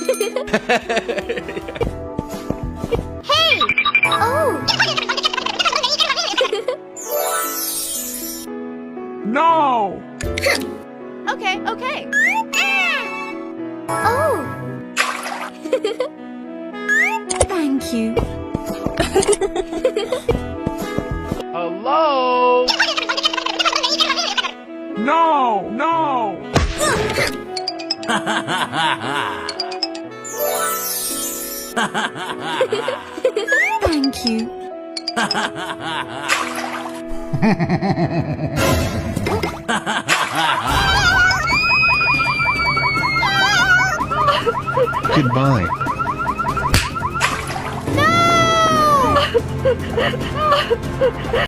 Hey! Oh! No! Okay, okay. Oh! Thank you. Hello? No! No! Thank you. Goodbye. No!